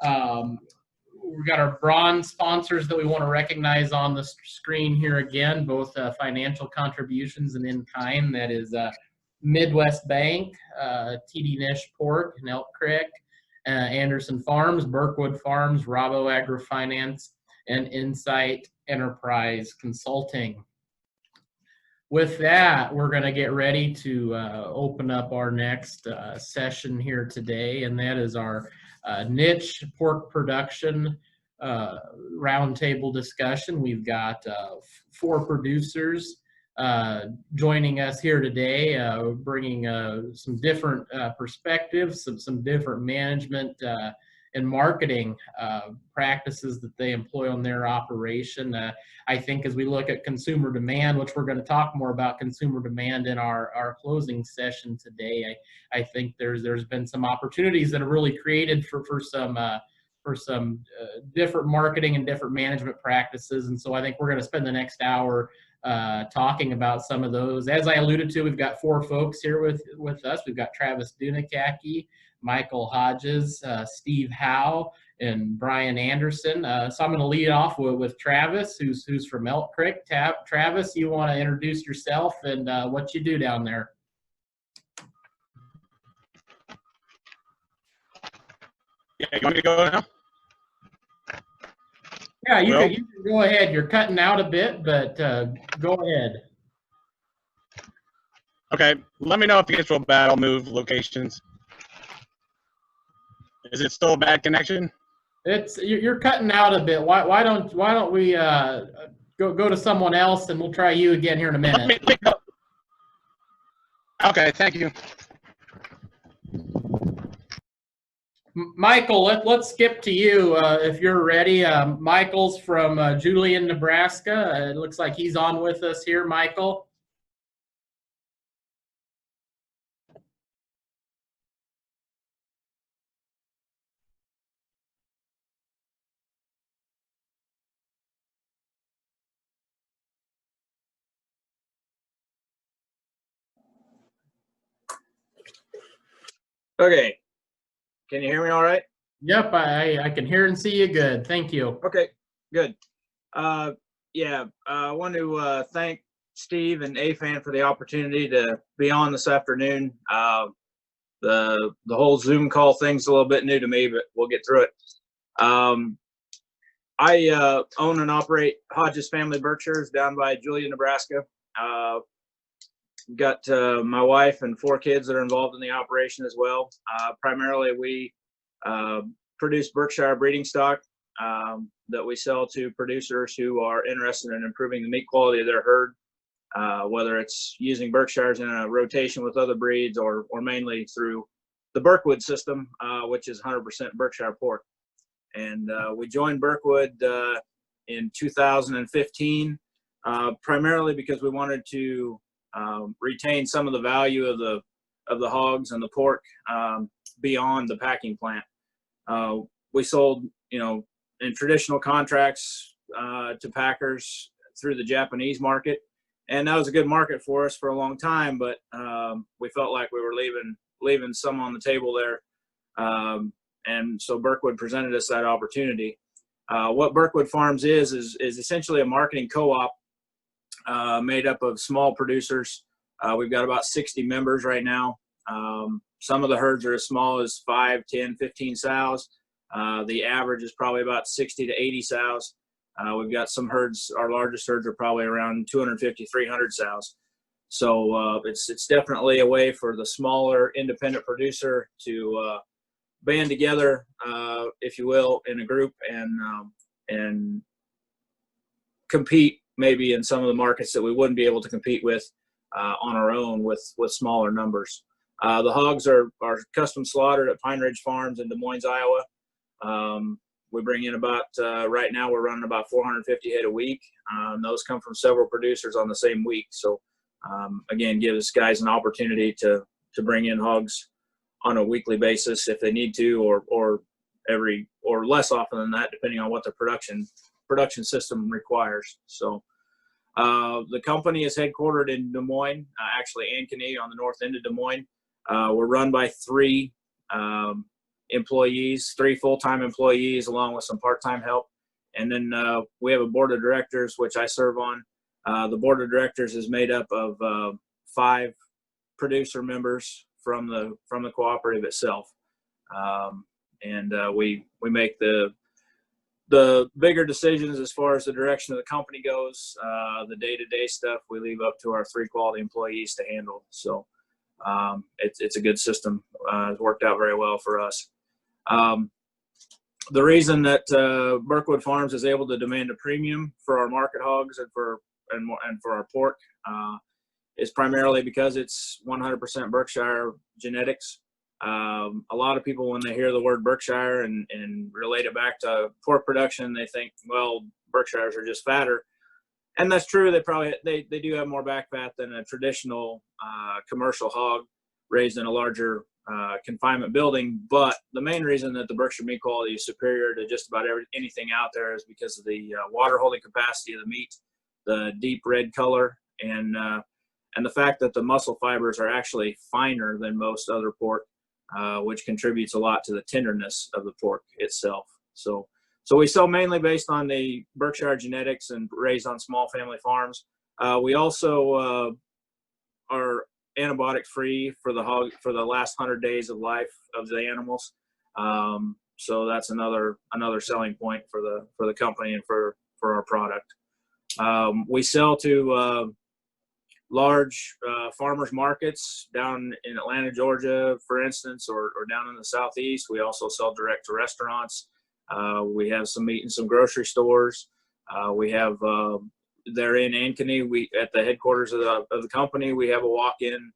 We've got our bronze sponsors that we want to recognize on the screen here again, both financial contributions and in kind. That is Midwest Bank, TD Nish Pork in Elk Creek, Anderson Farms, Berkwood Farms, Rabo Agrofinance, and Insight Enterprise Consulting. With that, we're going to get ready to open up our next session here today, and that is our niche pork production roundtable discussion. We've got 4 producers joining us here today, bringing some different perspectives, some different management and marketing practices that they employ on their operation. I think as we look at consumer demand, which we're going to talk more about consumer demand in our closing session today, I think there's been some opportunities that have really created for some different marketing and different management practices. And so I think we're going to spend the next hour talking about some of those. As I alluded to, we've got 4 folks here with us. We've got Travis Dunica, Michael Hodges, Steve Howe, and Brian Anderson. So I'm going to lead off with Travis, who's from Elk Creek. Travis, you want to introduce yourself and what you do down there? Yeah, you want me to go now? Yeah, you can go ahead. You're cutting out a bit, but go ahead. Okay, let me know if it gets real bad. I'll move locations. Is it still a bad connection? You're cutting out a bit. Why don't we go to someone else, and we'll try you again here in a minute. Let me go. Okay, thank you. Michael, let's skip to you if you're ready. Michael's from Julian, Nebraska. It looks like he's on with us here, Michael. Okay. Can you hear me all right? Yep, I can hear and see you good. Thank you. Okay, good. I want to thank Steve and AFAN for the opportunity to be on this afternoon. The whole Zoom call thing's a little bit new to me, but we'll get through it. I own and operate Hodges Family Berkshires down by Julian, Nebraska. Got my wife and 4 kids that are involved in the operation as well. Primarily, we produce Berkshire breeding stock that we sell to producers who are interested in improving the meat quality of their herd, whether it's using Berkshires in a rotation with other breeds or mainly through the Berkwood system, which is 100% Berkshire pork. And we joined Berkwood in 2015, primarily because we wanted to retain some of the value of the hogs and the pork beyond the packing plant. We sold, in traditional contracts to packers through the Japanese market, and that was a good market for us for a long time. But we felt like we were leaving some on the table there, and so Berkwood presented us that opportunity. What Berkwood Farms is essentially a marketing co-op made up of small producers. We've got about 60 members right now. Some of the herds are as small as 5, 10, 15 sows. The average is probably about 60 to 80 sows. We've got some herds, our largest herds are probably around 250, 300 sows. So it's definitely a way for the smaller independent producer to band together, if you will, in a group and compete maybe in some of the markets that we wouldn't be able to compete with on our own with smaller numbers. The hogs are custom slaughtered at Pine Ridge Farms in Des Moines, Iowa. We bring in about, right now we're running about 450 head a week. Those come from several producers on the same week. So again, gives guys an opportunity to bring in hogs on a weekly basis if they need to, or less often than that, depending on what the production system requires. So the company is headquartered in Des Moines, actually Ankeny on the north end of Des Moines. We're run by 3 employees, 3 full-time employees, along with some part-time help. And then we have a board of directors, which I serve on. The board of directors is made up of 5 producer members from the cooperative itself. And we make the bigger decisions as far as the direction of the company goes. The day-to-day stuff we leave up to our 3 quality employees to handle. So it's a good system. It's worked out very well for us. The reason that Berkwood Farms is able to demand a premium for our market hogs and for our pork is primarily because it's 100% Berkshire genetics. A lot of people, when they hear the word Berkshire and relate it back to pork production, they think, well, Berkshires are just fatter. And that's true. They do have more back fat than a traditional commercial hog raised in a larger confinement building. But the main reason that the Berkshire meat quality is superior to just about anything out there is because of the water holding capacity of the meat, the deep red color, and the fact that the muscle fibers are actually finer than most other pork, which contributes a lot to the tenderness of the pork itself. So we sell mainly based on the Berkshire genetics and raised on small family farms. We also are antibiotic free for the hog for the last 100 days of life of the animals. So that's another selling point for the company and for our product. We sell to large farmers markets down in Atlanta, Georgia, for instance, or down in the Southeast. We also sell direct to restaurants. We have some meat in some grocery stores. We have there in Ankeny, at the headquarters of the company, we have a walk-in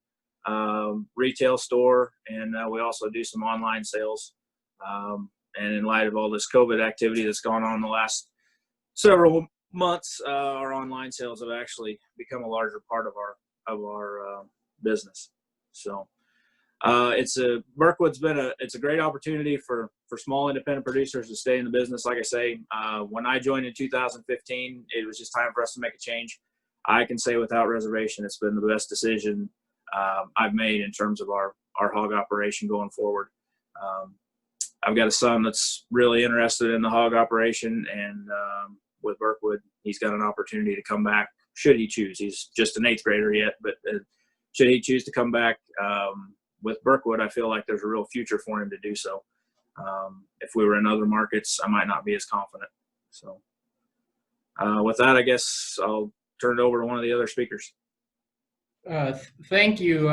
retail store, and we also do some online sales. And in light of all this COVID activity that's gone on in the last several months, our online sales have actually become a larger part of our business. So Berkwood's been it's a great opportunity for small independent producers to stay in the business. Like I say, when I joined in 2015, it was just time for us to make a change. I can say without reservation, it's been the best decision I've made in terms of our hog operation going forward. I've got a son that's really interested in the hog operation, and with Berkwood, he's got an opportunity to come back should he choose. He's just an 8th grader yet, but should he choose to come back with Berkwood, I feel like there's a real future for him to do so. If we were in other markets, I might not be as confident. So with that, I guess I'll turn it over to one of the other speakers. Thank you,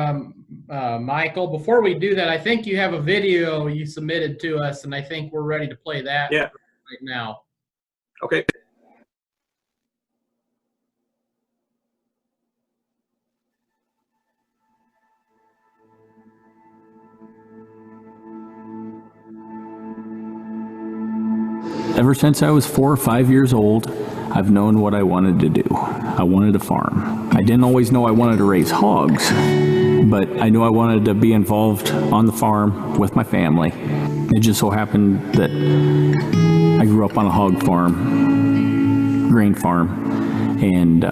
Michael. Before we do that, I think you have a video you submitted to us, and I think we're ready to play that right now. Okay. Ever since I was 4 or 5 years old, I've known what I wanted to do. I wanted to farm. I didn't always know I wanted to raise hogs, but I knew I wanted to be involved on the farm with my family. It just so happened that I grew up on a hog farm, grain farm, and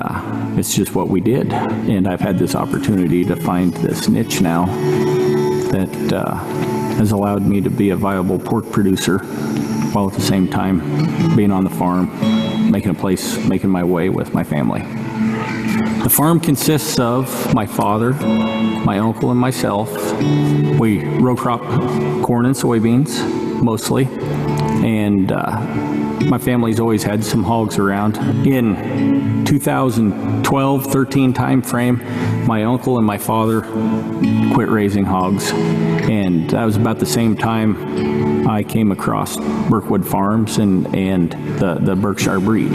it's just what we did. And I've had this opportunity to find this niche now that has allowed me to be a viable pork producer, while at the same time being on the farm, making my way with my family. The farm consists of my father, my uncle, and myself. We row crop corn and soybeans, mostly, and my family's always had some hogs around. In 2012-13 time frame, my uncle and my father quit raising hogs, and that was about the same time I came across Berkwood Farms and the Berkshire breed.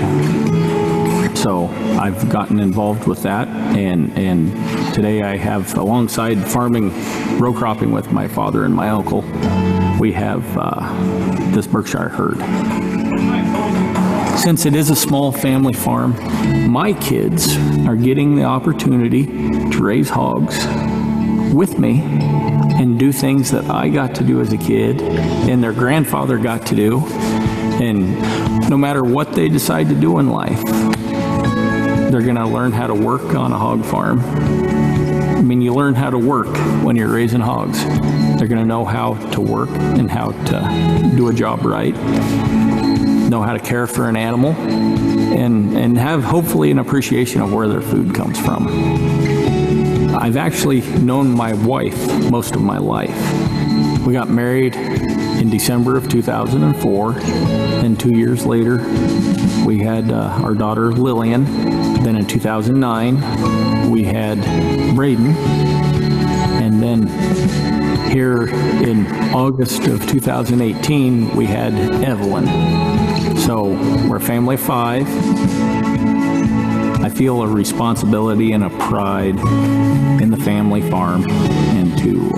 So I've gotten involved with that, and today I have, alongside farming, row cropping with my father and my uncle, we have this Berkshire herd. Since it is a small family farm, my kids are getting the opportunity to raise hogs with me and do things that I got to do as a kid and their grandfather got to do. And no matter what they decide to do in life, they're going to learn how to work on a hog farm. I mean, you learn how to work when you're raising hogs. They're They're going to know how to work and how to do a job right, know how to care for an animal, and have hopefully an appreciation of where their food comes from. I've actually known my wife most of my life. We got married in December of 2004, and 2 years later, we had our daughter Lillian. Then in 2009, we had Braden, and then here in August of 2018, we had Evelyn. So we're a family of 5. I feel a responsibility and a pride in the family farm, and to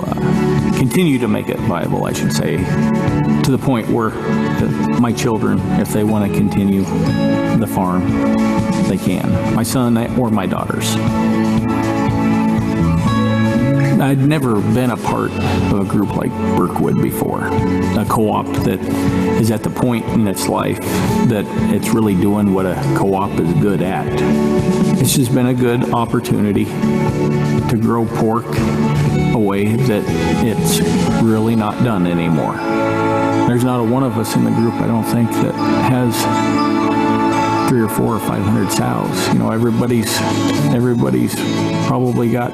continue to make it viable, I should say, to the point where my children, if they want to continue the farm, they can. My son or my daughters. I'd never been a part of a group like Birkwood before, a co-op that is at the point in its life that it's really doing what a co-op is good at. It's just been a good opportunity to grow pork a way that it's really not done anymore. There's not a one of us in the group, I don't think, that has 300 or 400 or 500 sows. You know, everybody's probably got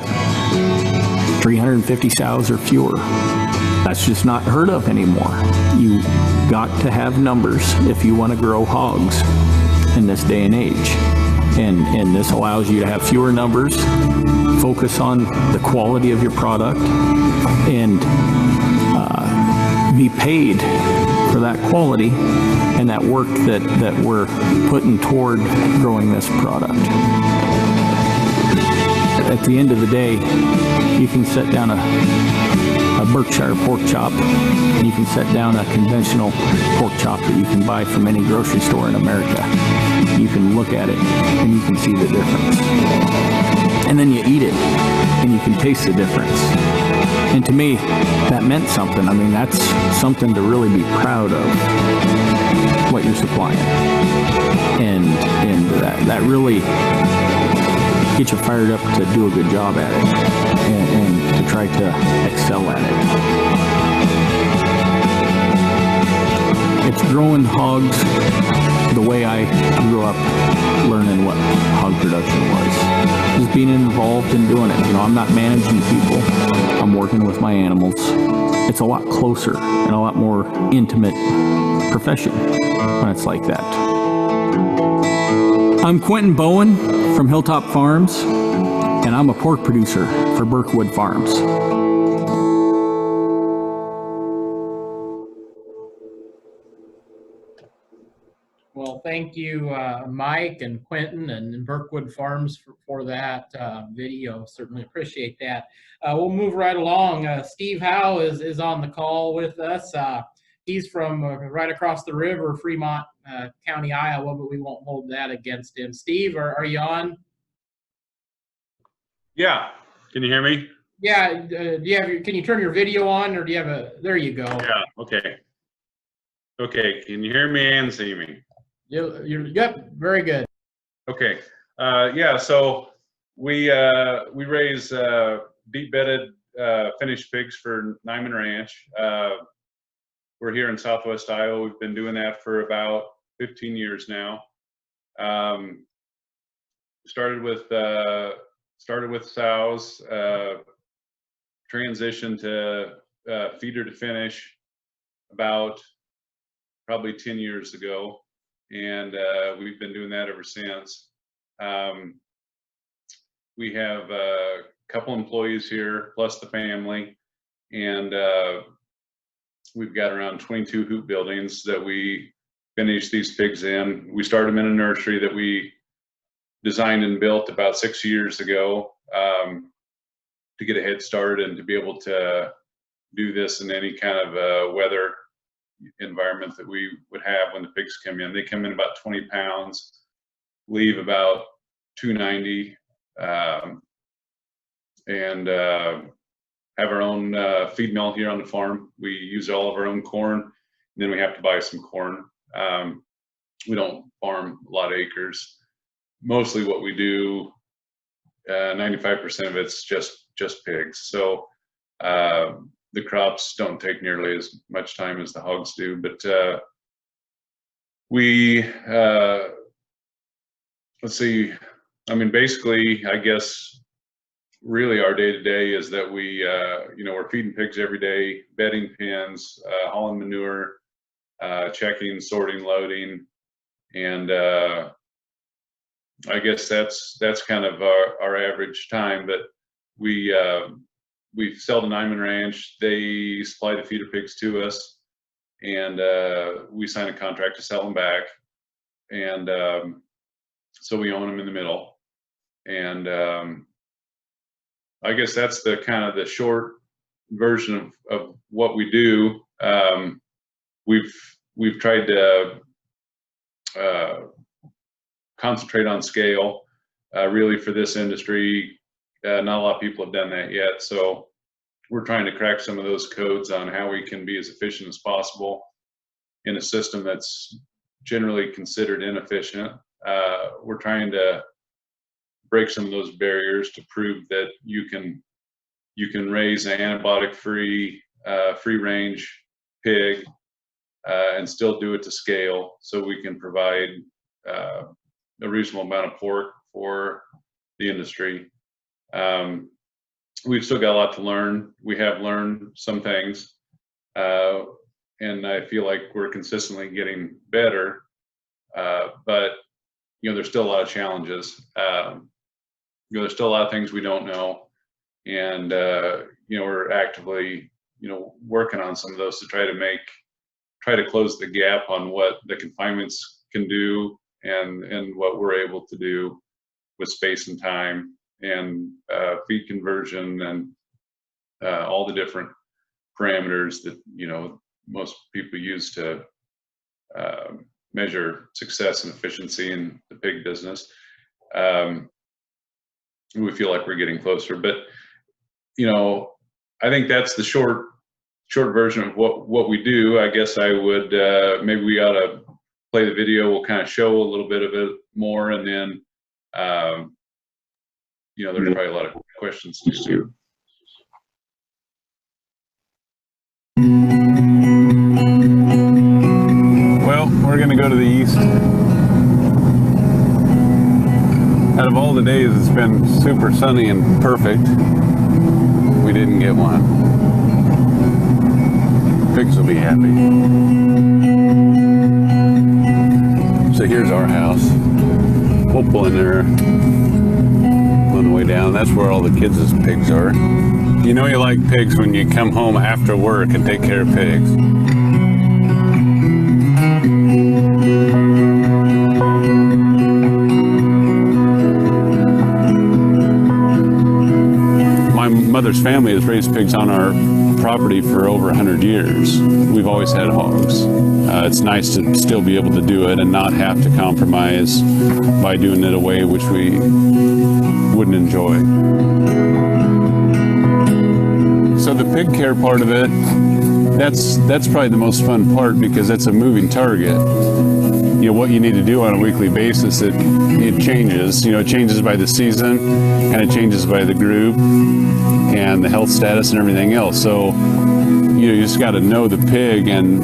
350 sows or fewer. That's just not heard of anymore. You got to have numbers if you want to grow hogs in this day and age. And this allows you to have fewer numbers, focus on the quality of your product, and be paid for that quality and that work that we're putting toward growing this product. At the end of the day, you can set down a Berkshire pork chop, and you can set down a conventional pork chop that you can buy from any grocery store in America. You can look at it and you can see the difference. And then you eat it and you can taste the difference. And to me, that meant something. I mean, that's something to really be proud of, what you're supplying. And that really get you fired up to do a good job at it and to try to excel at it. It's growing hogs the way I grew up learning what hog production was. Just being involved in doing it. You know, I'm not managing people. I'm working with my animals. It's a lot closer and a lot more intimate profession when it's like that. I'm Quentin Bowen from Hilltop Farms, and I'm a pork producer for Birkwood Farms. Well, thank you, Mike and Quentin and Birkwood Farms for that video. Certainly appreciate that. We'll move right along. Steve Howe is on the call with us. He's from right across the river, Fremont County, Iowa, but we won't hold that against him. Steve, are you on? Yeah. Can you hear me? Yeah. Do you have can you turn your video on, or do you have a? There you go. Yeah. Okay. Okay. Can you hear me and see me? Yep. Very good. Okay. Yeah. So we raise deep bedded finished pigs for Nyman Ranch. We're here in Southwest Iowa. We've been doing that for about 15 years now. Started with sows, transitioned to feeder to finish about probably 10 years ago, and we've been doing that ever since. We have a couple employees here plus the family, and we've got around 22 hoop buildings that we finish these pigs in. We started them in a nursery that we designed and built about 6 years ago to get a head start and to be able to do this in any kind of weather environment that we would have when the pigs come in. They come in about 20 pounds, leave about 290, and have our own feed mill here on the farm. We use all of our own corn, and then we have to buy some corn. We don't farm a lot of acres. Mostly what we do, 95% of it's just pigs. So the crops don't take nearly as much time as the hogs do. But let's see, I mean, basically, I guess really our day-to-day is that we're feeding pigs every day, bedding pens, hauling manure, checking, sorting, loading, and I guess that's kind of our average time. But we sell to Nyman Ranch. They supply the feeder pigs to us, and we sign a contract to sell them back, and so we own them in the middle. And I guess that's the kind of the short version of what we do. We've tried to concentrate on scale, really, for this industry. Not a lot of people have done that yet, so we're trying to crack some of those codes on how we can be as efficient as possible in a system that's generally considered inefficient. We're trying to break some of those barriers to prove that you can raise an antibiotic-free, free-range pig and still do it to scale, so we can provide a reasonable amount of pork for the industry. We've still got a lot to learn. We have learned some things, and I feel like we're consistently getting better, but there's still a lot of challenges. There's still a lot of things we don't know, and we're actively working on some of those to try to close the gap on what the confinements can do and what we're able to do with space and time and feed conversion and all the different parameters that most people use to measure success and efficiency in the pig business. We feel like we're getting closer, but I think that's the short version of what we do. I guess I would maybe we ought to play the video. We'll kind of show a little bit of it more, and then there's probably a lot of questions too. Well, we're gonna go to the east. Out of all the days, it's been super sunny and perfect. We didn't get one. Pigs will be happy. So here's our house. We'll pull in there on the way down. That's where all the kids' pigs are. You know you like pigs when you come home after work and take care of pigs. My mother's family has raised pigs on our property for over 100 years. We've always had hogs. It's nice to still be able to do it and not have to compromise by doing it a way which we wouldn't enjoy. So the pig care part of it, that's probably the most fun part, because it's a moving target. What you need to do on a weekly basis, it changes. It changes by the season, and it changes by the group and the health status and everything else. So you just got to know the pig and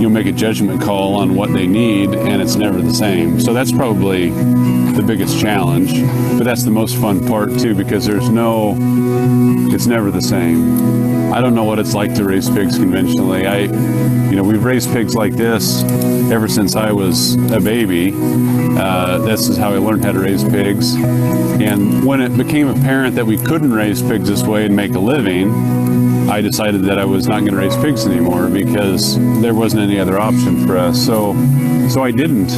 you'll make a judgment call on what they need, and it's never the same. So that's probably the biggest challenge, but that's the most fun part too, because it's never the same. I don't know what it's like to raise pigs conventionally. We've raised pigs like this ever since I was a baby. This is how I learned how to raise pigs. And when it became apparent that we couldn't raise pigs this way and make a living, I decided that I was not going to raise pigs anymore, because there wasn't any other option for us. So I didn't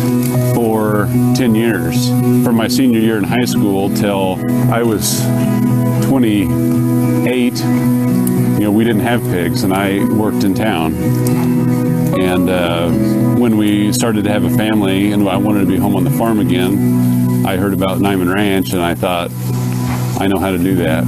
for 10 years, from my senior year in high school till I was 28. We didn't have pigs, and I worked in town. And when we started to have a family and I wanted to be home on the farm again, I heard about Nyman Ranch, and I thought, I know how to do that.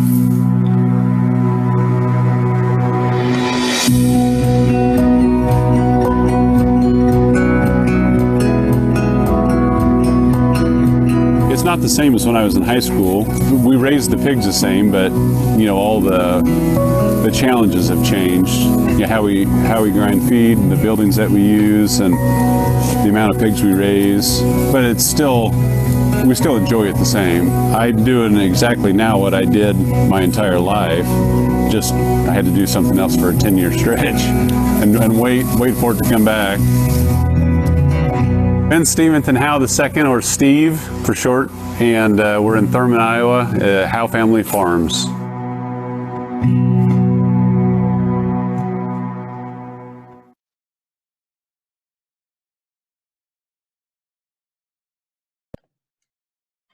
It's not the same as when I was in high school. We raised the pigs the same, but you know, all the challenges have changed. You know, how we grind feed, and the buildings that we use, and the amount of pigs we raise. But it's still, we still enjoy it the same. I'm doing exactly now what I did my entire life. Just I had to do something else for a 10-year stretch, and wait for it to come back. Ben Stevenson Howe II, or Steve for short, and we're in Thurman, Iowa, Howe Family Farms.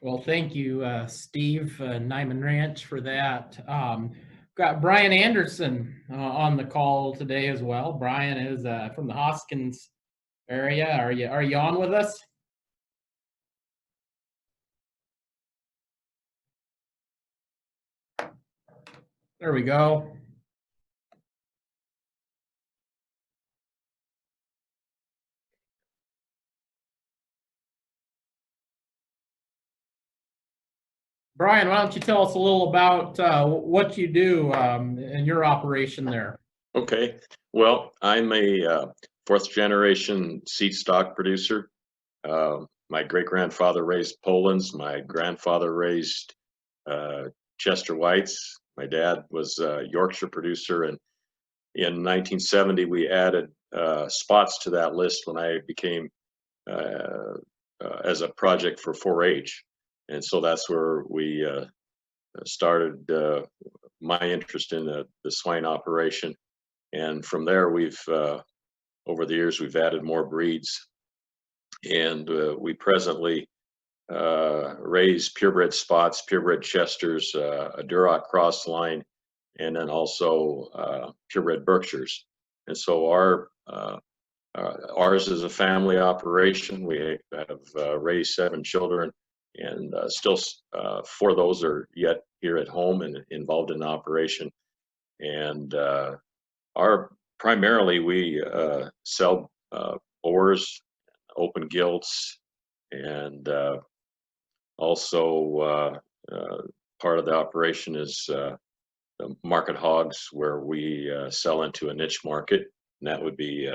Well, thank you, Steve, Nyman Ranch, for that. Got Brian Anderson on the call today as well. Brian is from the Hoskins area. Are you on with us? There we go. Brian, why don't you tell us a little about what you do in your operation there? Okay. Well, I'm a fourth generation seed stock producer. My great grandfather raised Polands. My grandfather raised Chester Whites. My dad was a Yorkshire producer, and in 1970 we added spots to that list when I became as a project for 4-H, and so that's where we started my interest in the swine operation. And from there, we've over the years we've added more breeds, and we presently raise purebred spots, purebred Chesters, a Duroc cross line, and then also purebred Berkshires. And so ours is a family operation. We have raised 7 children, and still 4 of those are yet here at home and involved in the operation. And primarily we sell boars, open gilts, and also part of the operation is the market hogs, where we sell into a niche market, and that would be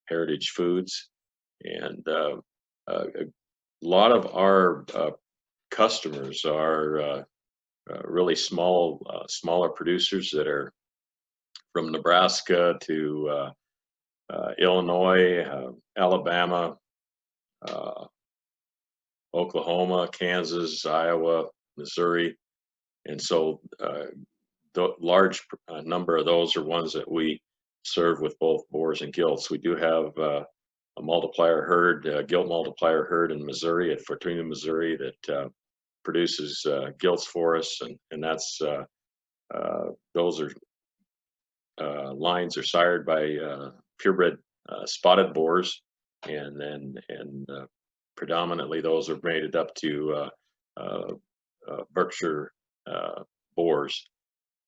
heritage foods. And a lot of our customers are really smaller producers that are from Nebraska to Illinois, Alabama, Oklahoma, Kansas, Iowa, Missouri. And so the large number of those are ones that we serve with both boars and gilts. We do have a multiplier herd, gilt multiplier herd in Missouri, at Fortuna, Missouri, that produces gilts for us, and that's those are lines are sired by purebred spotted boars, and predominantly those are mated up to Berkshire boars.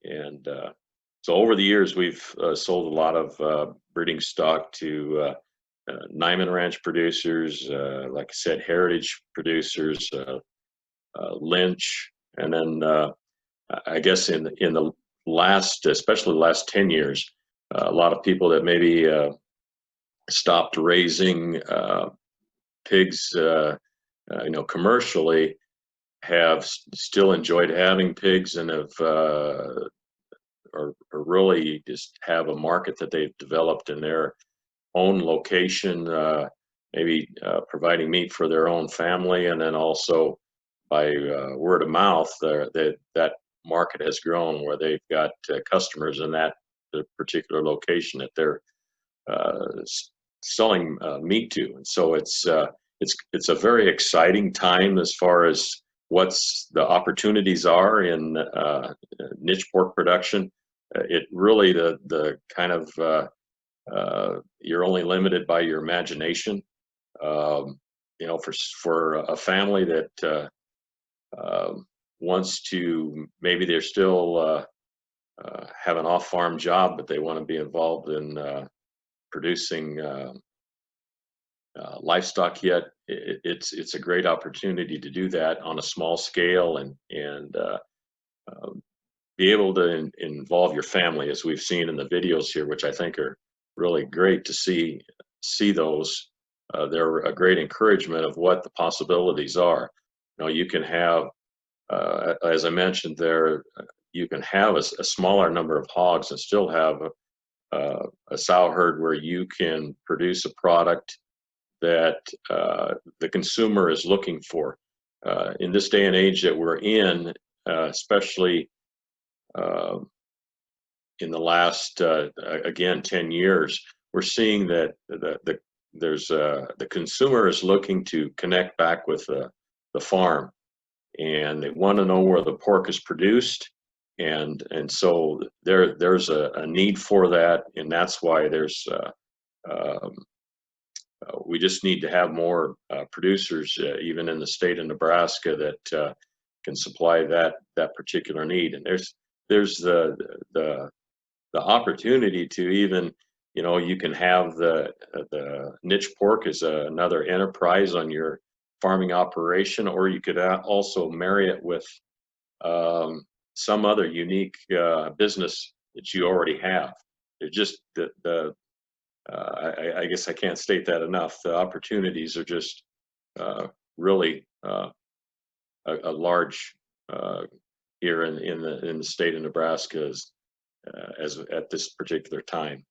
And so over the years, we've sold a lot of breeding stock to Nyman Ranch producers, like I said, heritage producers, Lynch, and then I guess in the last, especially the last 10 years, a lot of people that maybe stopped raising pigs, commercially, have still enjoyed having pigs, and have or really just have a market that they've developed in their own location, maybe providing meat for their own family, and then also by word of mouth, that market has grown where they've got customers in the particular location that they're selling meat to. And so it's a very exciting time as far as what's the opportunities are in niche pork production. It really, the kind of you're only limited by your imagination. For a family that wants to, maybe they're still have an off-farm job, but they want to be involved in producing livestock yet, it's a great opportunity to do that on a small scale and be able to involve your family, as we've seen in the videos here, which I think are really great to see those. They're a great encouragement of what the possibilities are. You know, you can have, as I mentioned there, you can have a smaller number of hogs and still have a sow herd where you can produce a product that the consumer is looking for. In this day and age that we're in, especially in the last, again, 10 years, we're seeing that the consumer is looking to connect back with the farm, and they want to know where the pork is produced, and so there's a need for that, and that's why there's we just need to have more producers, even in the state of Nebraska, that can supply that particular need. And there's the opportunity to even, you know, you can have the niche pork as another enterprise on your farming operation, or you could also marry it with some other unique business that you already have. It's just I guess I can't state that enough. The opportunities are just really a large here in the state of Nebraska as at this particular time.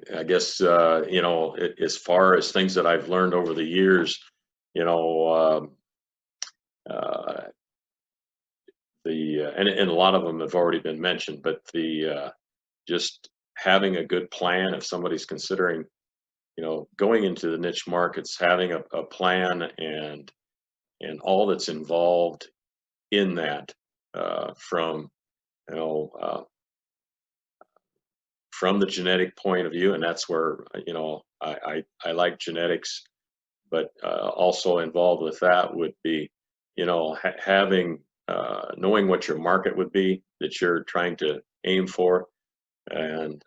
I guess you know, as far as things that I've learned over the years, you know, and a lot of them have already been mentioned, but just having a good plan if somebody's considering, you know, going into the niche markets, having a plan and all that's involved in that, from, you know, from the genetic point of view, and that's where, you know, I like genetics, but also involved with that would be, you know, having knowing what your market would be that you're trying to aim for, and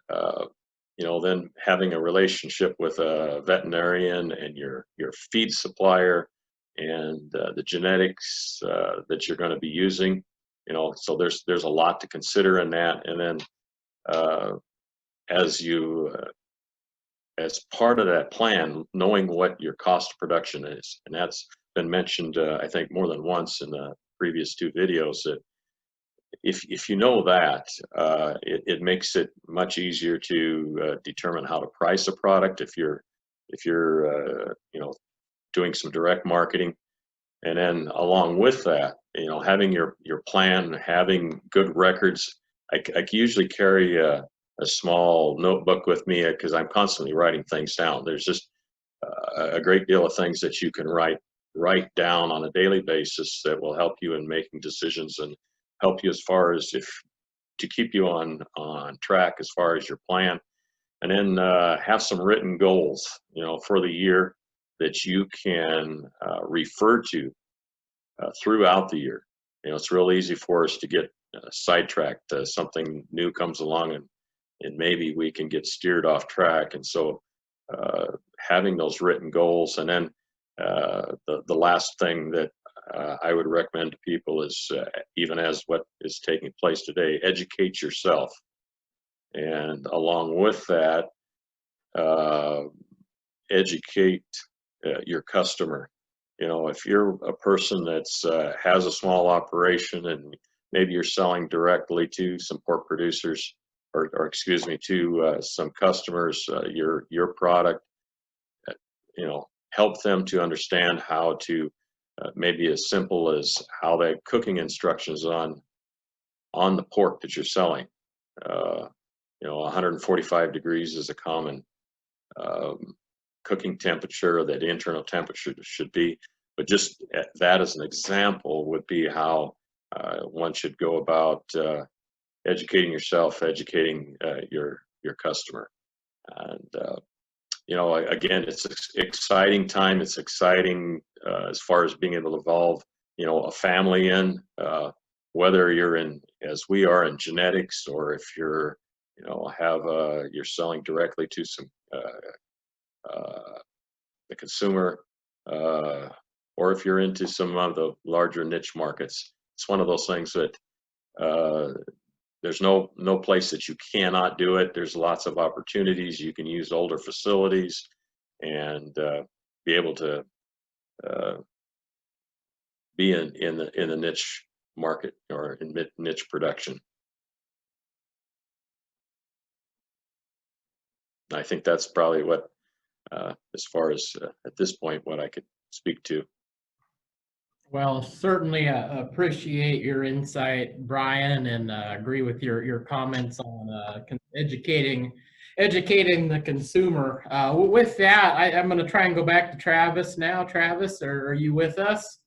you know, then having a relationship with a veterinarian and your feed supplier and the genetics that you're going to be using, you know, so there's a lot to consider in that. And then as part of that plan, knowing what your cost of production is, and that's been mentioned I think more than once in the previous two videos, that if you know that, it makes it much easier to determine how to price a product if you're you know, doing some direct marketing. And then along with that, you know, having your plan, having good records. I usually carry a small notebook with me because I'm constantly writing things down. There's just a great deal of things that you can write down on a daily basis that will help you in making decisions and help you as far as to keep you on track as far as your plan. And then have some written goals, you know, for the year that you can refer to throughout the year. You know, it's real easy for us to get sidetracked. Something new comes along and maybe we can get steered off track. And so having those written goals, and then the last thing that I would recommend to people is, even as what is taking place today, educate yourself. And along with that, educate your customer. You know, if you're a person that's has a small operation and maybe you're selling directly to some pork producers, or excuse me, to some customers, your product, you know, help them to understand how to maybe as simple as how the cooking instructions on the pork that you're selling. You know, 145 degrees is a common cooking temperature that internal temperature should be. But just that as an example would be how one should go about educating yourself, educating your customer. And you know, again, it's an exciting time. It's exciting as far as being able to involve, you know, a family in. whether you're in, as we are, in genetics, or if you're, you're selling directly to some the consumer, or if you're into some of the larger niche markets. It's one of those things that there's no place that you cannot do it. There's lots of opportunities. You can use older facilities and be able to be in the niche market or in niche production. I think that's probably what, as far as at this point, what I could speak to. Well, certainly appreciate your insight, Brian, and agree with your comments on educating the consumer. With that, I'm going to try and go back to Travis now. Travis, are you with us?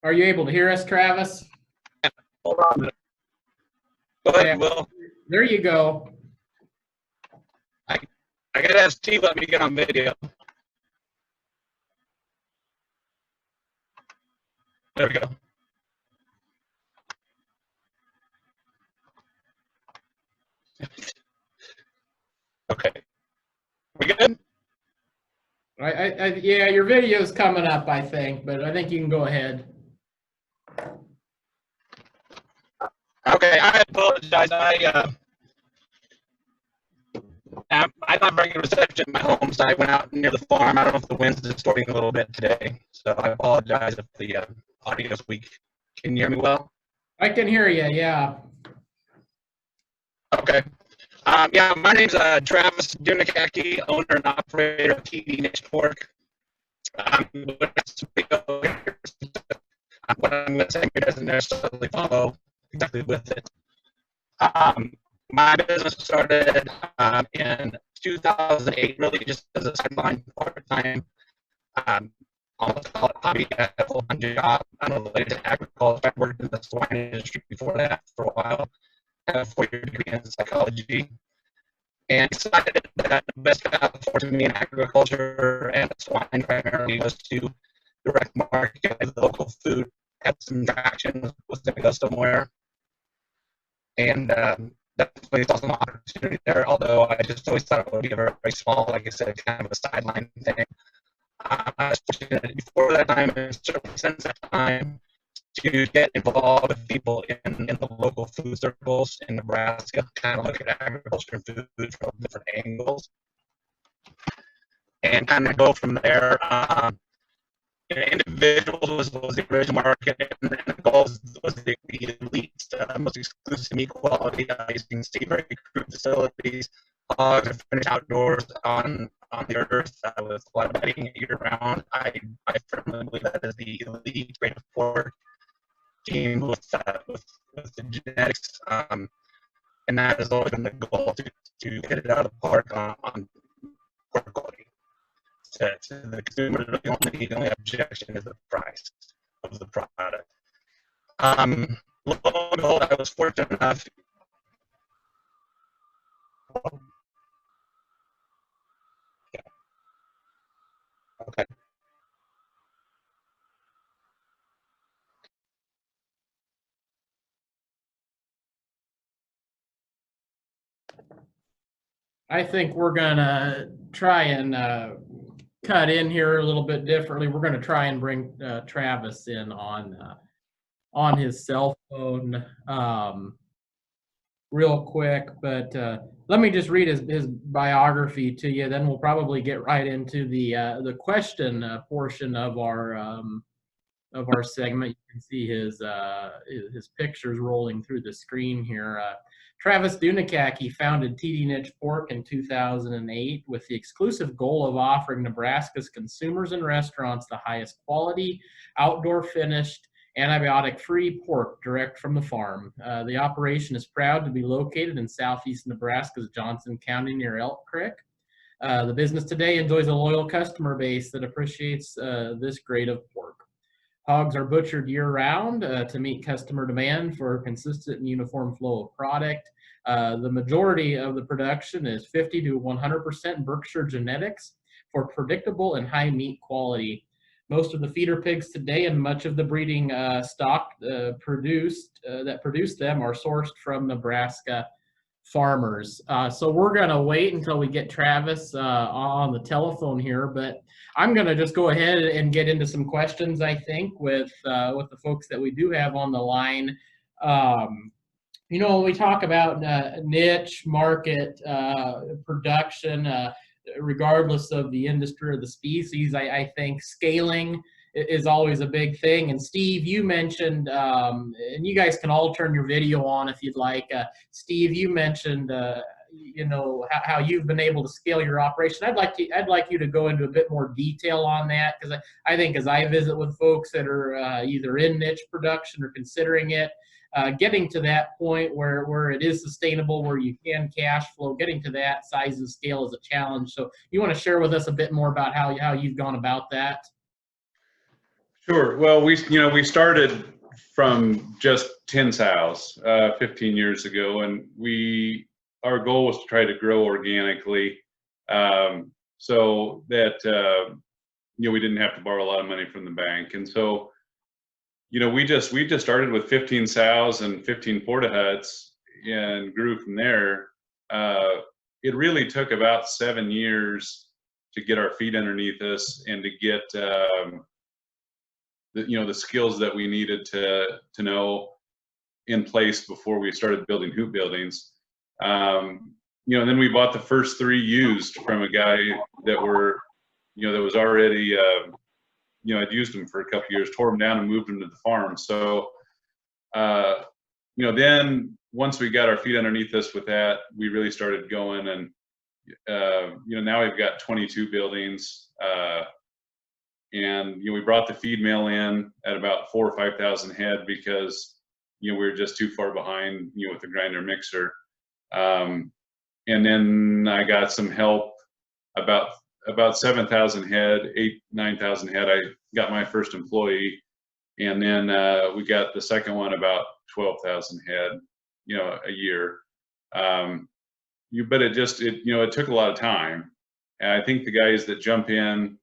Are you able to hear us, Travis? Hold on a minute. Go ahead, Will. There you go. I gotta have Steve let me get on video. There we go. Okay. We good? Yeah, your video's coming up, I think, but I think you can go ahead. Okay, I apologize. I'm not very good reception in my home, so I went out near the farm. I don't know if the wind's distorting a little bit today, so I apologize if the audio is weak. Can you hear me well? I can hear you, yeah. Okay. Yeah, my name's Travis Dunica, owner and operator of TD Niche Pork. What I'm going to say here doesn't necessarily follow exactly with it. My business started in 2008, really just as a sideline part-time, almost call it hobby, full-time job, unrelated to agriculture. I worked in the swine industry before that for a while. I have a 4-year degree in psychology, and decided that the best path for me in agriculture and swine primarily was to direct market the local food, had some traction, was going to go somewhere. And definitely saw some opportunity there, although I just always thought it would be very, very small, like I said, kind of a sideline thing. I was fortunate before that time, and certainly since that time, to get involved with people in the local food circles in Nebraska, kind of look at agriculture and food from different angles, and kind of go from there. Individuals was the original market, and the goal was the elite, most exclusive meat quality, using state-very crude facilities, hogs and finished outdoors on the earth, with a lot of bedding year-round. I firmly believe that is the elite grade of pork, team with the genetics, and that has always been the goal, to hit it out of the park on pork quality. To the consumer, the only objection is the price of the product. Lo and behold, I was fortunate enough. Okay. I think we're gonna try and cut in here a little bit differently. We're gonna try and bring Travis in on his cell phone real quick, but let me just read his biography to you. Then we'll probably get right into the question portion of our segment. You can see his pictures rolling through the screen here. Travis Dunica founded TD Niche Pork in 2008 with the exclusive goal of offering Nebraska's consumers and restaurants the highest quality, outdoor finished, antibiotic-free pork direct from the farm. The operation is proud to be located in southeast Nebraska's Johnson County near Elk Creek. The business today enjoys a loyal customer base that appreciates this grade of pork. Hogs are butchered year-round to meet customer demand for a consistent and uniform flow of product. The majority of the production is 50 to 100% Berkshire genetics for predictable and high meat quality. Most of the feeder pigs today and much of the breeding stock that produce them are sourced from Nebraska farmers. So we're going to wait until we get Travis on the telephone here, but I'm going to just go ahead and get into some questions, I think, with the folks that we do have on the line. You know, when we talk about niche market production, regardless of the industry or the species, I think scaling is always a big thing. And Steve, you mentioned, and you guys can all turn your video on if you'd like. Steve, you mentioned, you know, how you've been able to scale your operation. I'd like you to go into a bit more detail on that, because I think as I visit with folks that are either in niche production or considering it, getting to that point where it is sustainable, where you can cash flow, getting to that size and scale is a challenge. So you want to share with us a bit more about how you've gone about that? Sure. Well, we started from just 10 sows 15 years ago, and our goal was to try to grow organically, so that we didn't have to borrow a lot of money from the bank. And so we just started with 15 sows and 15 porta huts and grew from there. It really took about 7 years to get our feet underneath us and to get the skills that we needed to know in place before we started building hoop buildings. And then we bought the first 3 used from a guy that was already, I'd used them for a couple years, tore them down and moved them to the farm. So, then once we got our feet underneath us with that, we really started going, and, now we've got 22 buildings, and, we brought the feed mill in at about 4,000 or 5,000 head because, we were just too far behind, with the grinder mixer. And then I got some help about 7,000 head, 9,000 head. I got my first employee, and then we got the second one about 12,000 head, a year. But it took a lot of time. And I think the guys that jump in,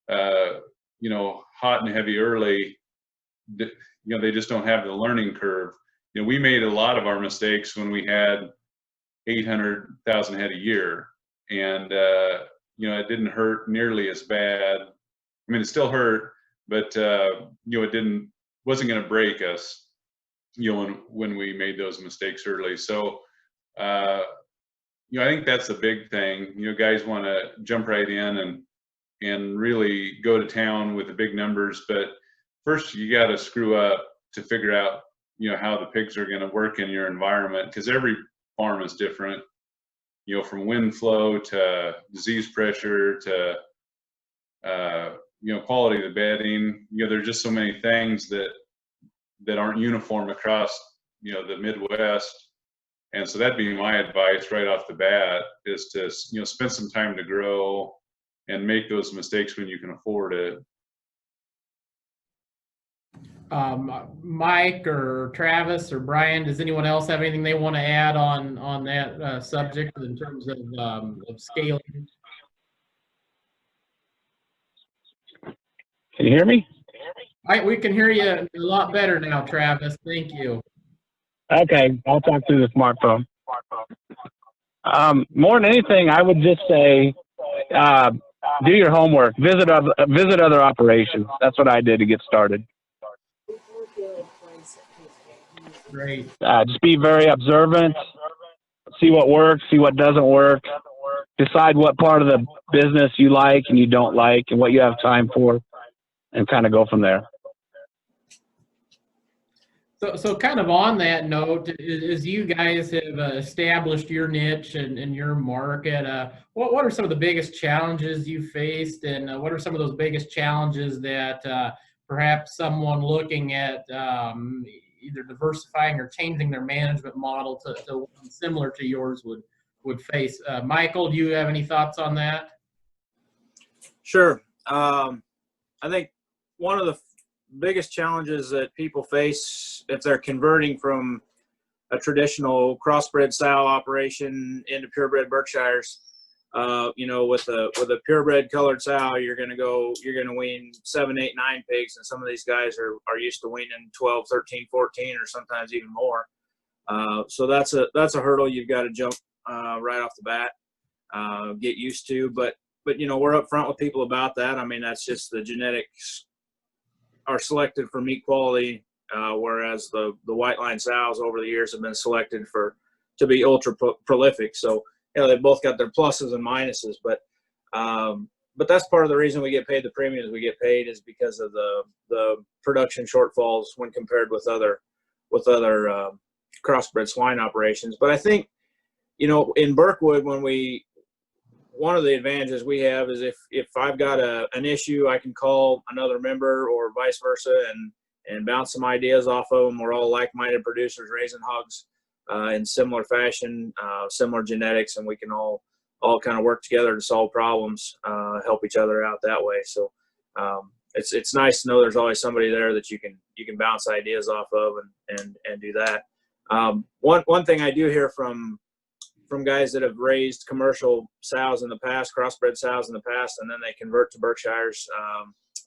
hot and heavy early, they just don't have the learning curve. We made a lot of our mistakes when we had 800,000 head a year, and it didn't hurt nearly as bad. I mean, it still hurt, but it wasn't going to break us, when we made those mistakes early. So, I think that's the big thing. Guys want to jump right in and really go to town with the big numbers, but first you got to screw up to figure out, how the pigs are going to work in your environment, because every farm is different. From wind flow to disease pressure to, quality of the bedding. There's just so many things that aren't uniform across, the Midwest. And so that'd be my advice right off the bat, is to, spend some time to grow and make those mistakes when you can afford it. Mike or Travis or Brian, does anyone else have anything they want to add on that subject in terms of scaling? Can you hear me? We can hear you a lot better now, Travis. Thank you. Okay, I'll talk through the smartphone. More than anything, I would just say, do your homework. Visit other operations. That's what I did to get started. Great. Just be very observant. See what works. See what doesn't work. Decide what part of the business you like and you don't like, and what you have time for, and kind of go from there. So kind of on that note, as you guys have established your niche and your market, what are some of the biggest challenges you faced, and what are some of those biggest challenges that perhaps someone looking at either diversifying or changing their management model to one similar to yours would face? Michael, do you have any thoughts on that? Sure. I think one of the biggest challenges that people face if they're converting from a traditional crossbred sow operation into purebred Berkshires, you know, with a purebred colored sow, you're going to wean 7, 8, 9 pigs. And some of these guys are used to weaning 12, 13, 14, or sometimes even more. So that's a hurdle you've got to jump right off the bat, get used to. But you know, we're upfront with people about that. I mean, that's just the genetics are selected for meat quality, whereas the white line sows over the years have been selected to be ultra prolific. So, you know, they both got their pluses and minuses, but that's part of the reason we get paid the premiums we get paid, is because of the production shortfalls when compared with other crossbred swine operations. But I think, you know, in Berkwood, one of the advantages we have is if I've got an issue, I can call another member or vice versa and bounce some ideas off of them. We're all like-minded producers raising hogs in similar fashion, similar genetics, and we can all kind of work together to solve problems, help each other out that way. So it's nice to know there's always somebody there that you can bounce ideas off of and do that. One thing I do hear from guys that have raised commercial sows in the past, crossbred sows in the past, and then they convert to Berkshires.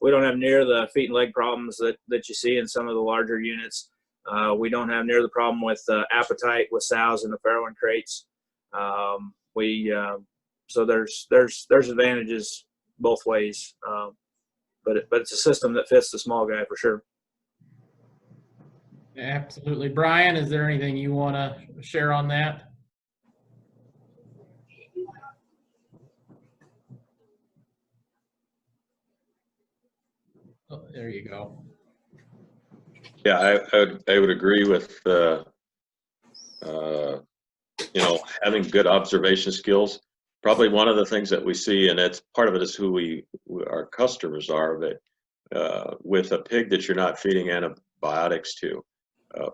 We don't have near the feet and leg problems that you see in some of the larger units. We don't have near the problem with appetite with sows in the farrowing crates. So there's advantages both ways, but it's a system that fits the small guy for sure. Absolutely. Brian, is there anything you want to share on that? Oh, there you go. Yeah, I would agree with you know, having good observation skills. Probably one of the things that we see, and it's part of it, is who our customers are. But with a pig that you're not feeding antibiotics to,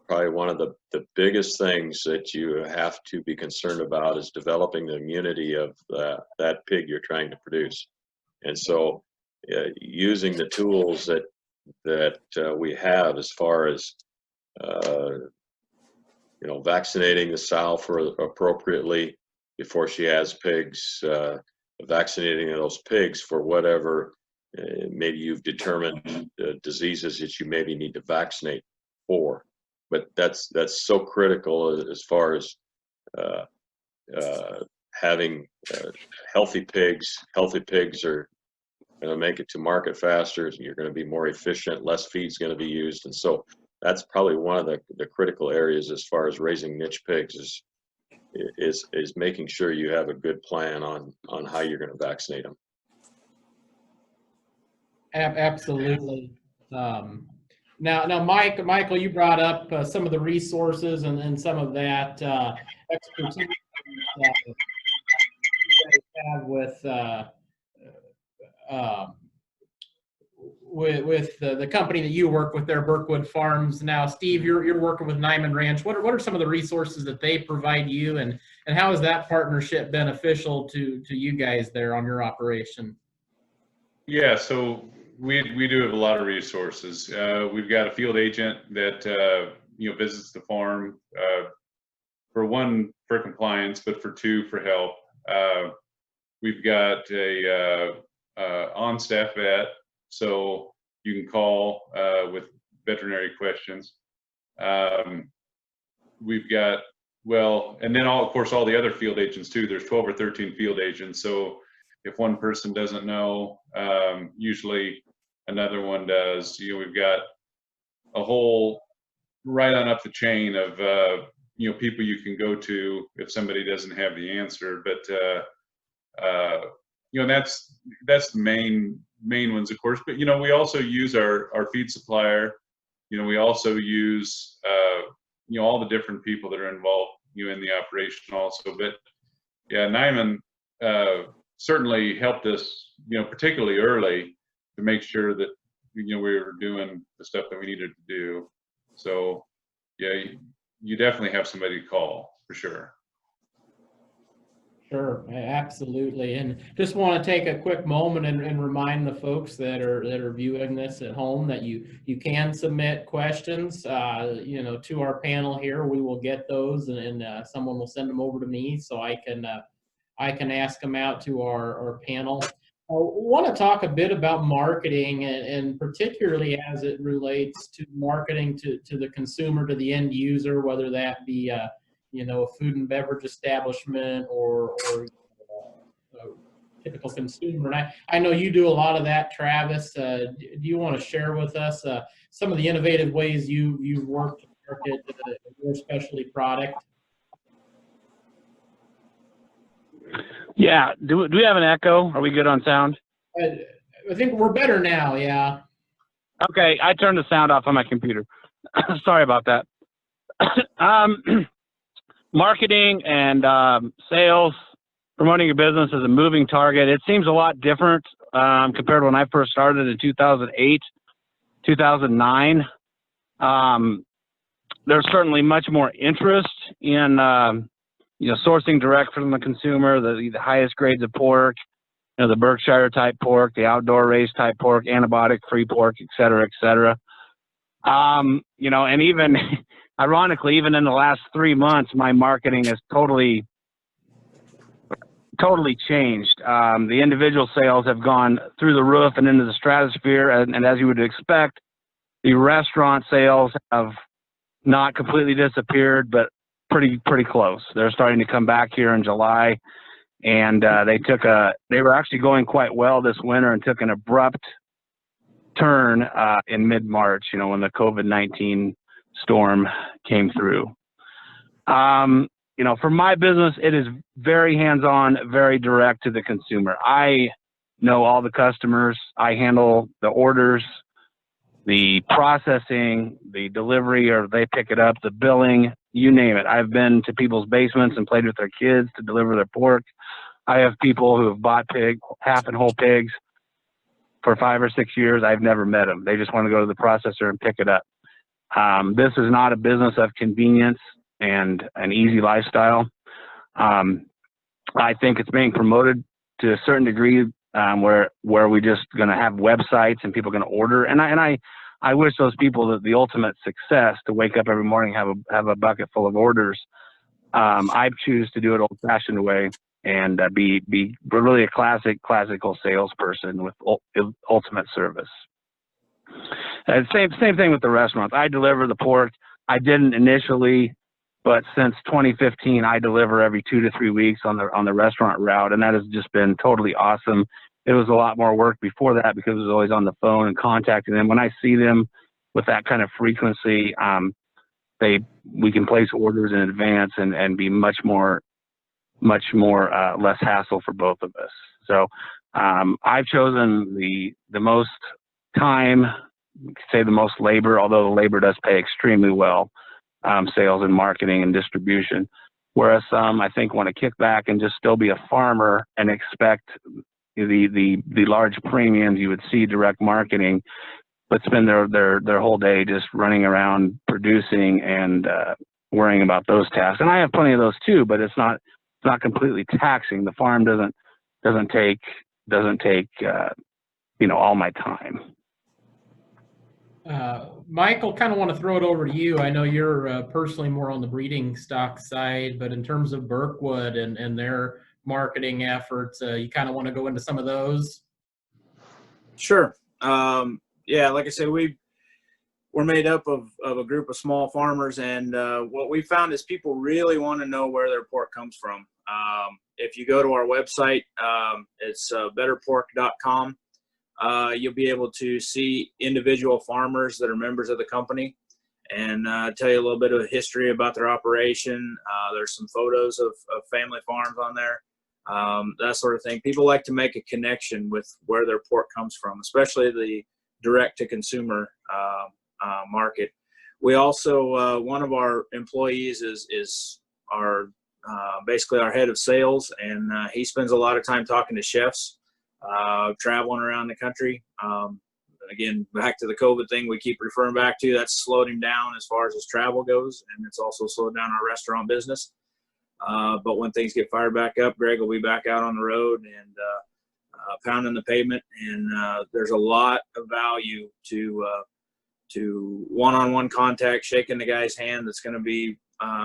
probably one of the biggest things that you have to be concerned about is developing the immunity of that pig you're trying to produce. And so using the tools that we have, as far as you know, vaccinating the sow appropriately before she has pigs, vaccinating those pigs for whatever maybe you've determined diseases that you maybe need to vaccinate for. But that's so critical as far as having healthy pigs. Healthy pigs are going to make it to market faster. You're going to be more efficient. Less feed's going to be used, and so that's probably one of the critical areas as far as raising niche pigs is making sure you have a good plan on how you're going to vaccinate them. Absolutely. Now, Michael, you brought up some of the resources and some of that expertise that you guys have with the company that you work with there, Berkwood Farms. Now, Steve, you're working with Nyman Ranch. What are some of the resources that they provide you, and how is that partnership beneficial to you guys there on your operation? Yeah, so we do have a lot of resources. We've got a field agent that you know, visits the farm, for one, for compliance, but for two, for help. We've got a on-staff vet, so you can call with veterinary questions. We've got, well, and then of course all the other field agents too. There's 12 or 13 field agents, so if one person doesn't know, usually another one does. You know, we've got a whole right on up the chain of you know, people you can go to if somebody doesn't have the answer. But you know, that's the main ones, of course. But you know, we also use our feed supplier. You know, we also use you know, all the different people that are involved, you know, in the operation also. But yeah, Nyman certainly helped us, you know, particularly early, to make sure that, you know, we were doing the stuff that we needed to do. So yeah, you definitely have somebody to call for sure. Sure, absolutely. And just want to take a quick moment and remind the folks that are viewing this at home that you can submit questions, to our panel here. We will get those, and someone will send them over to me so I can ask them out to our panel. I want to talk a bit about marketing, and particularly as it relates to marketing to the consumer, to the end user, whether that be a food and beverage establishment or a typical consumer. And I know you do a lot of that, Travis. Do you want to share with us some of the innovative ways you've worked to market your specialty product? Yeah. Do we have an echo? Are we good on sound? I think we're better now. Yeah. Okay. I turned the sound off on my computer. Sorry about that. Marketing and sales, promoting your business is a moving target. It seems a lot different compared to when I first started in 2008, 2009. There's certainly much more interest in sourcing direct from the consumer, the highest grades of pork, the Berkshire type pork, the outdoor raised type pork, antibiotic free pork, et cetera, et cetera. And even ironically, even in the last 3 months, my marketing has totally changed. The individual sales have gone through the roof and into the stratosphere. And as you would expect, the restaurant sales have not completely disappeared, but pretty close. They're starting to come back here in July. And they were actually going quite well this winter and took an abrupt turn in mid-March, when the COVID-19 storm came through. For my business, it is very hands-on, very direct to the consumer. I know all the customers. I handle the orders, the processing, the delivery, or they pick it up, the billing, you name it. I've been to people's basements and played with their kids to deliver their pork. I have people who have bought half and whole pigs for 5 or 6 years. I've never met them. They just want to go to the processor and pick it up. This is not a business of convenience and an easy lifestyle. I think it's being promoted to a certain degree where we just going to have websites and people are going to order. And I wish those people the ultimate success to wake up every morning, have a bucket full of orders. I choose to do it old-fashioned way and be really a classical salesperson with ultimate service. Same thing with the restaurants. I deliver the pork. I didn't initially, but since 2015, I deliver every 2 to 3 weeks on the restaurant route, and that has just been totally awesome. It was a lot more work before that because it was always on the phone and contacting them. When I see them with that kind of frequency, we can place orders in advance and be much more less hassle for both of us. So I've chosen the most time, say the most labor, although the labor does pay extremely well, sales and marketing and distribution. Whereas some, I think, want to kick back and just still be a farmer and expect the large premiums you would see direct marketing, but spend their whole day just running around producing and worrying about those tasks. And I have plenty of those too, but it's not completely taxing. The farm doesn't take all my time. Michael, kind of want to throw it over to you. I know you're personally more on the breeding stock side, but in terms of Berkwood and their marketing efforts, you kind of want to go into some of those? Sure. Yeah, like I said, we're made up of a group of small farmers, and what we found is people really want to know where their pork comes from. If you go to our website, it's betterpork.com. You'll be able to see individual farmers that are members of the company and tell you a little bit of history about their operation. There's some photos of family farms on there, that sort of thing. People like to make a connection with where their pork comes from, especially the direct-to-consumer market. We also, one of our employees is our basically our head of sales, and he spends a lot of time talking to chefs, traveling around the country. Again, back to the COVID thing we keep referring back to, that's slowed him down as far as his travel goes, and it's also slowed down our restaurant business. But when things get fired back up, Greg will be back out on the road and pounding the pavement. And there's a lot of value to one-on-one contact, shaking the guy's hand that's going to be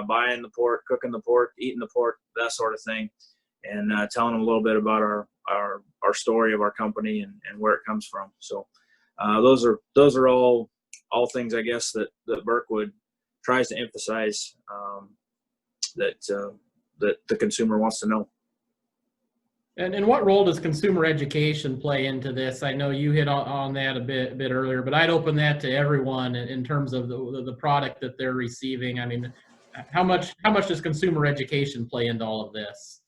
buying the pork, cooking the pork, eating the pork, that sort of thing, and telling them a little bit about our story of our company and where it comes from. So those are all things, I guess, that Burkwood tries to emphasize that the consumer wants to know. And what role does consumer education play into this? I know you hit on that a bit earlier, but I'd open that to everyone in terms of the product that they're receiving. I mean, how much does consumer education play into all of this?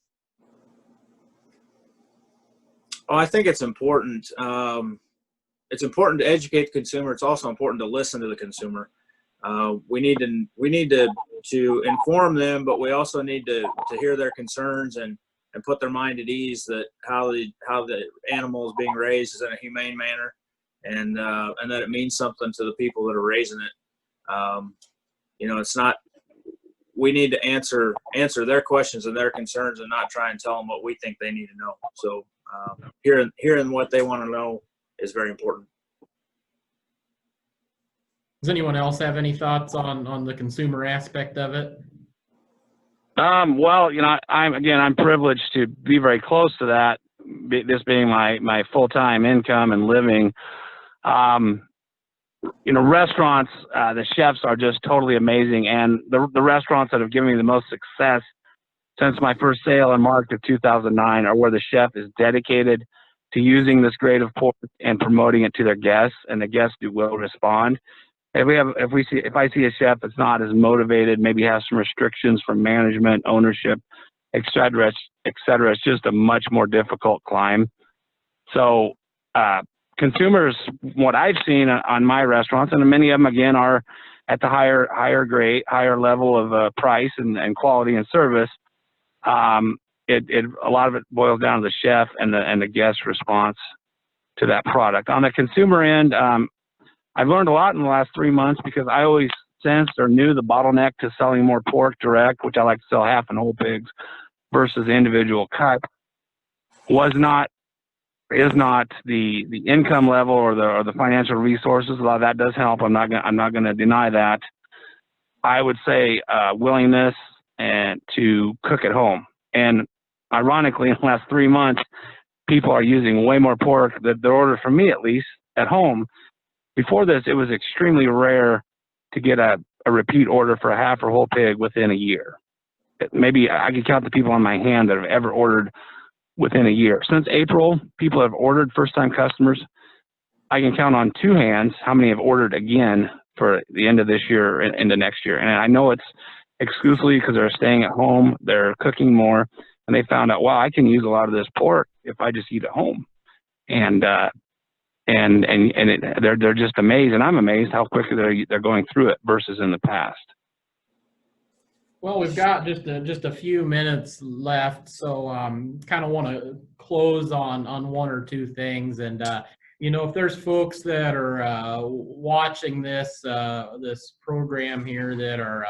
Oh, I think it's important. It's important to educate the consumer. It's also important to listen to the consumer. We need to inform them, but we also need to hear their concerns and put their mind at ease that how the animal is being raised is in a humane manner, and that it means something to the people that are raising it. It's not. We need to answer their questions and their concerns, and not try and tell them what we think they need to know. So hearing what they want to know is very important. Does anyone else have any thoughts on the consumer aspect of it? Well, I'm privileged to be very close to that, this being my full-time income and living. Restaurants, the chefs are just totally amazing. And the restaurants that have given me the most success since my first sale in March of 2009 are where the chef is dedicated to using this grade of pork and promoting it to their guests, and the guests will respond. If I see a chef that's not as motivated, maybe has some restrictions from management, ownership, et cetera, it's just a much more difficult climb. So consumers, what I've seen on my restaurants, and many of them again are at the higher grade, higher level of price and quality and service. A lot of it boils down to the chef and the guest response to that product. On the consumer end, I've learned a lot in the last 3 months, because I always sensed or knew the bottleneck to selling more pork direct, which I like to sell half and whole pigs versus individual cut, is not the income level or the financial resources. A lot of that does help. I'm not going to deny that. I would say willingness and to cook at home. And ironically, in the last 3 months, people are using way more pork that they order from me, at least at home. Before this, it was extremely rare to get a repeat order for a half or whole pig within a year. Maybe I could count the people on my hand that have ever ordered within a year. Since April, people have ordered, first-time customers. I can count on 2 hands how many have ordered again for the end of this year and into next year. And I know it's exclusively because they're staying at home, they're cooking more, and they found out, wow, I can use a lot of this pork if I just eat at home. And they're just amazed, and I'm amazed how quickly they're going through it versus in the past. Well, we've got just a few minutes left, so kind of want to close on 1 or 2 things. And if there's folks that are watching this program here that are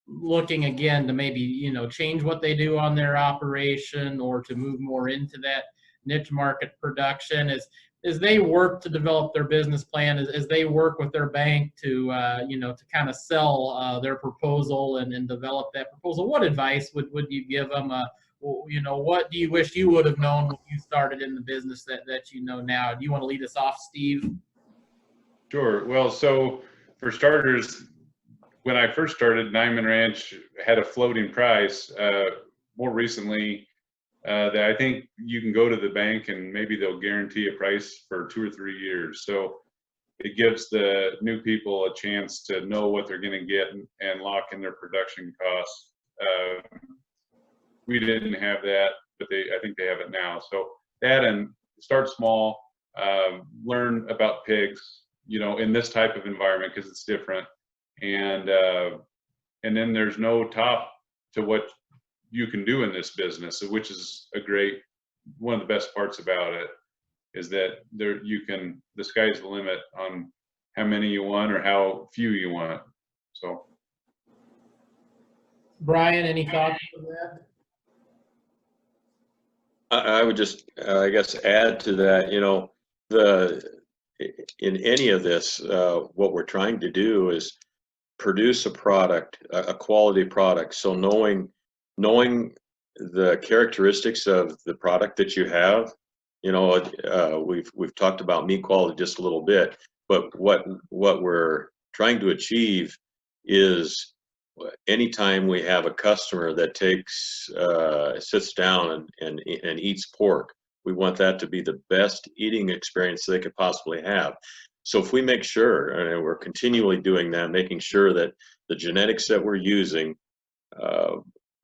looking again to maybe change what they do on their operation, or to move more into that niche market production, as they work to develop their business plan, as they work with their bank to to kind of sell their proposal and develop that proposal, what advice would you give them? What do you wish you would have known when you started in the business that you know now? Do you want to lead us off, Steve? Sure. Well, so for starters, when I first started, Nyman Ranch had a floating price. More recently, that I think you can go to the bank and maybe they'll guarantee a price for 2 or 3 years. So it gives the new people a chance to know what they're going to get and lock in their production costs. We didn't have that, but I think they have it now. So that, and start small, learn about pigs, in this type of environment, because it's different. And then there's no top to what you can do in this business, which is one of the best parts about it, is that the sky's the limit on how many you want or how few you want. So Brian, any thoughts on that? I would just, I guess, add to that, in any of this, what we're trying to do is produce a product, a quality product. So knowing the characteristics of the product that you have, we've talked about meat quality just a little bit, but what we're trying to achieve is anytime we have a customer that sits down and eats pork, we want that to be the best eating experience they could possibly have. So if we make sure, and we're continually doing that, making sure that the genetics that we're using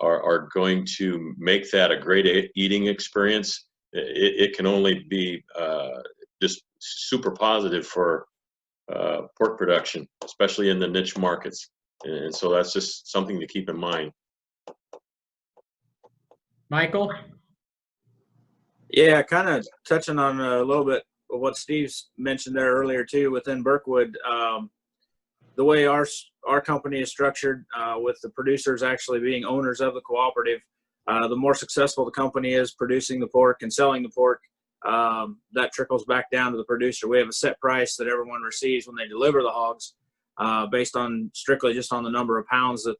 are going to make that a great eating experience, it can only be just super positive for pork production, especially in the niche markets. And so that's just something to keep in mind. Michael? Yeah, kind of touching on a little bit of what Steve's mentioned there earlier too, within Berkwood, the way our company is structured, with the producers actually being owners of the cooperative, the more successful the company is producing the pork and selling the pork, that trickles back down to the producer. We have a set price that everyone receives when they deliver the hogs, based on strictly just on the number of pounds of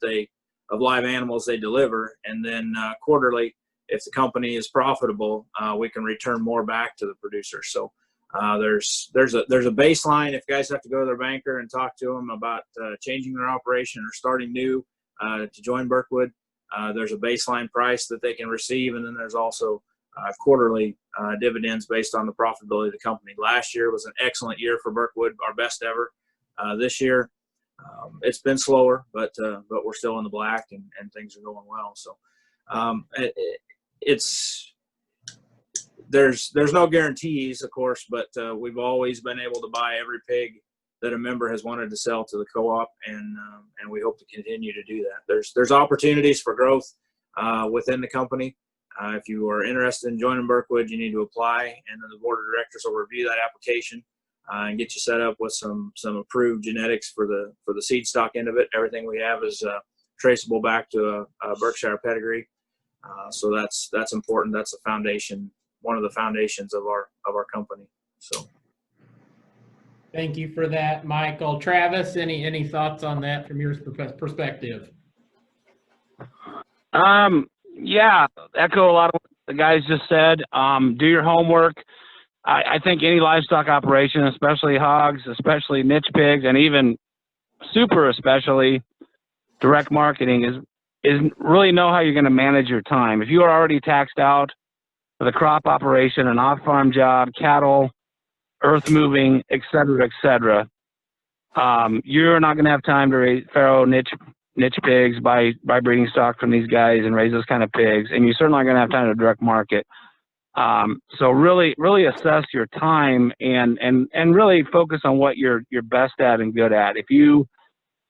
live animals they deliver. And then quarterly, if the company is profitable, we can return more back to the producer. So there's a baseline. If guys have to go to their banker and talk to them about changing their operation or starting new to join Berkwood, there's a baseline price that they can receive, and then there's also quarterly dividends based on the profitability of the company. Last year was an excellent year for Berkwood, our best ever. This year, it's been slower, but we're still in the black, and things are going well. So there's no guarantees, of course, but we've always been able to buy every pig that a member has wanted to sell to the co-op, and we hope to continue to do that. There's opportunities for growth within the company. If you are interested in joining Berkwood, you need to apply, and then the board of directors will review that application and get you set up with some approved genetics for the seed stock end of it. Everything we have is traceable back to a Berkshire pedigree, so that's important. That's a foundation, one of the foundations of our company. So. Thank you for that, Michael. Travis, any thoughts on that from your perspective? Yeah, echo a lot of what the guys just said. Do your homework. I think any livestock operation, especially hogs, especially niche pigs, and even super especially direct marketing is really know how you're going to manage your time. If you are already taxed out with a crop operation, an off-farm job, cattle, earth moving, et cetera, you're not going to have time to raise farrow niche pigs, buy breeding stock from these guys and raise those kind of pigs, and you're certainly not going to have time to direct market. So really assess your time and really focus on what you're best at and good at. If you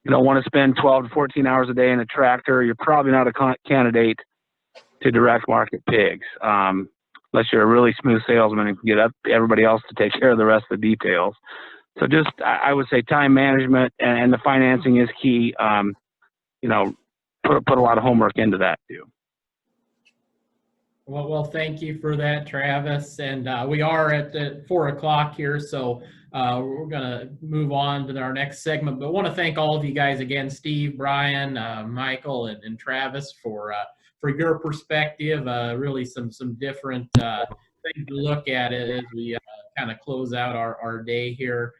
want to spend 12 to 14 hours a day in a tractor, you're probably not a candidate to direct market pigs, unless you're a really smooth salesman and can get everybody else to take care of the rest of the details. So just, I would say time management and the financing is key. Put a lot of homework into that too. Well, thank you for that, Travis. And we are at the 4 o'clock here, so we're going to move on to our next segment. But I want to thank all of you guys again, Steve, Brian, Michael, and Travis for your perspective. Really some different things to look at as we kind of close out our day here.